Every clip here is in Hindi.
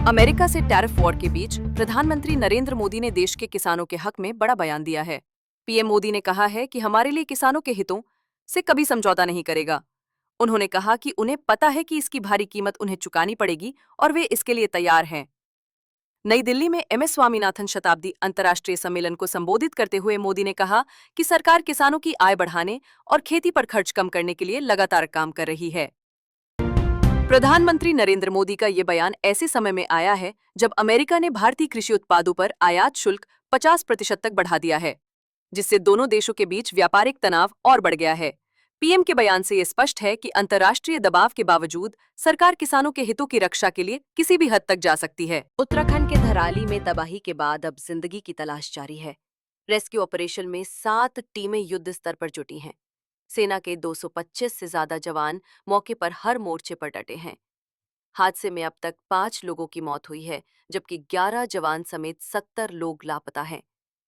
अमेरिका से टैरिफ वॉर के बीच प्रधानमंत्री नरेंद्र मोदी ने देश के किसानों के हक में बड़ा बयान दिया है। पीएम मोदी ने कहा है कि हमारे लिए किसानों के हितों से कभी समझौता नहीं करेगा। उन्होंने कहा कि उन्हें पता है कि इसकी भारी कीमत उन्हें चुकानी पड़ेगी और वे इसके लिए तैयार हैं। नई दिल्ली में एमएस स्वामीनाथन शताब्दी अंतर्राष्ट्रीय सम्मेलन को संबोधित करते हुए मोदी ने कहा कि सरकार किसानों की आय बढ़ाने और खेती पर खर्च कम करने के लिए लगातार काम कर रही है। प्रधानमंत्री नरेंद्र मोदी का ये बयान ऐसे समय में आया है जब अमेरिका ने भारतीय कृषि उत्पादों पर आयात शुल्क 50% तक बढ़ा दिया है, जिससे दोनों देशों के बीच व्यापारिक तनाव और बढ़ गया है। पीएम के बयान से ये स्पष्ट है कि अंतर्राष्ट्रीय दबाव के बावजूद सरकार किसानों के हितों की रक्षा के लिए किसी भी हद तक जा सकती है। उत्तराखंड के धराली में तबाही के बाद अब जिंदगी की तलाश जारी है। रेस्क्यू ऑपरेशन में 7 टीमें युद्ध स्तर पर जुटी हैं। सेना के 225 से ज्यादा जवान मौके पर हर मोर्चे पर डटे हैं। हादसे में अब तक 5 लोगों की मौत हुई है, जबकि 11 जवान समेत 70 लोग लापता हैं।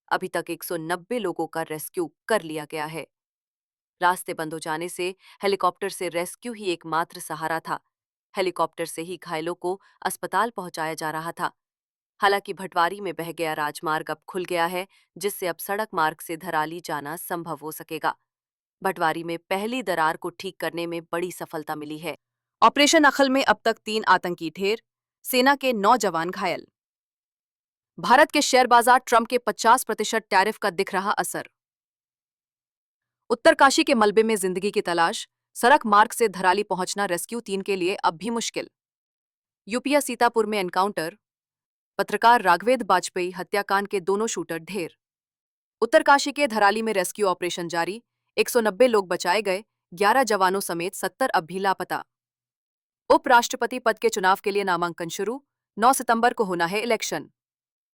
अभी तक 190 लोगों का रेस्क्यू कर लिया गया है। रास्ते बंद हो जाने से हेलीकॉप्टर से रेस्क्यू ही एकमात्र सहारा था। हेलीकॉप्टर से ही घायलों को अस्पताल पहुंचाया जा रहा था। हालांकि भटवारी में बह गया राजमार्ग अब खुल गया है, जिससे अब सड़क मार्ग से धराली जाना संभव हो सकेगा। भटवारी में पहली दरार को ठीक करने में बड़ी सफलता मिली है। ऑपरेशन अखल में अब तक 3 आतंकी ढेर, सेना के 9 जवान घायल। भारत के शेयर बाजार ट्रंप के 50% टैरिफ का दिख रहा असर। उत्तरकाशी के मलबे में जिंदगी की तलाश, सड़क मार्ग से धराली पहुंचना रेस्क्यू टीम के लिए अब भी मुश्किल। यूपीया सीतापुर में एनकाउंटर, पत्रकार राघवेंद्र बाजपेयी हत्याकांड के दोनों शूटर ढेर। उत्तरकाशी के धराली में रेस्क्यू ऑपरेशन जारी, 190 लोग बचाए गए, 11 जवानों समेत 70 अब भी लापता। उपराष्ट्रपति पद के चुनाव के लिए नामांकन शुरू, 9 सितंबर को होना है इलेक्शन।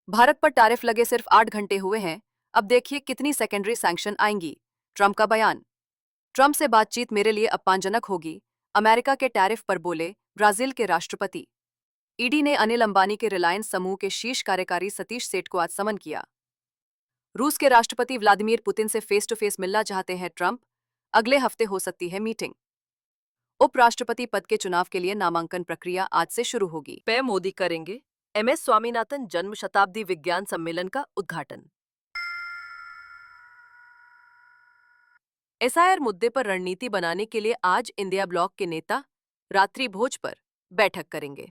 भारत पर टैरिफ लगे सिर्फ 8 घंटे हुए हैं, अब देखिए कितनी सेकेंडरी सैंक्शन आएंगी। ट्रंप का बयान। ट्रंप से बातचीत मेरे लिए अपमानजनक होगी, अमेरिका के टैरिफ पर बोले ब्राजील के राष्ट्रपति। ईडी ने अनिल अंबानी के रिलायंस समूह के शीर्ष कार्यकारी सतीश सेठ को आज समन किया। रूस के राष्ट्रपति व्लादिमीर पुतिन से फेस टू फेस मिलना चाहते हैं ट्रंप, अगले हफ्ते हो सकती है मीटिंग। उपराष्ट्रपति पद के चुनाव के लिए नामांकन प्रक्रिया आज से शुरू होगी। पीएम मोदी करेंगे एमएस स्वामीनाथन जन्म शताब्दी विज्ञान सम्मेलन का उद्घाटन। एसआईआर मुद्दे पर रणनीति बनाने के लिए आज इंडिया ब्लॉक के नेता रात्रि भोज पर बैठक करेंगे।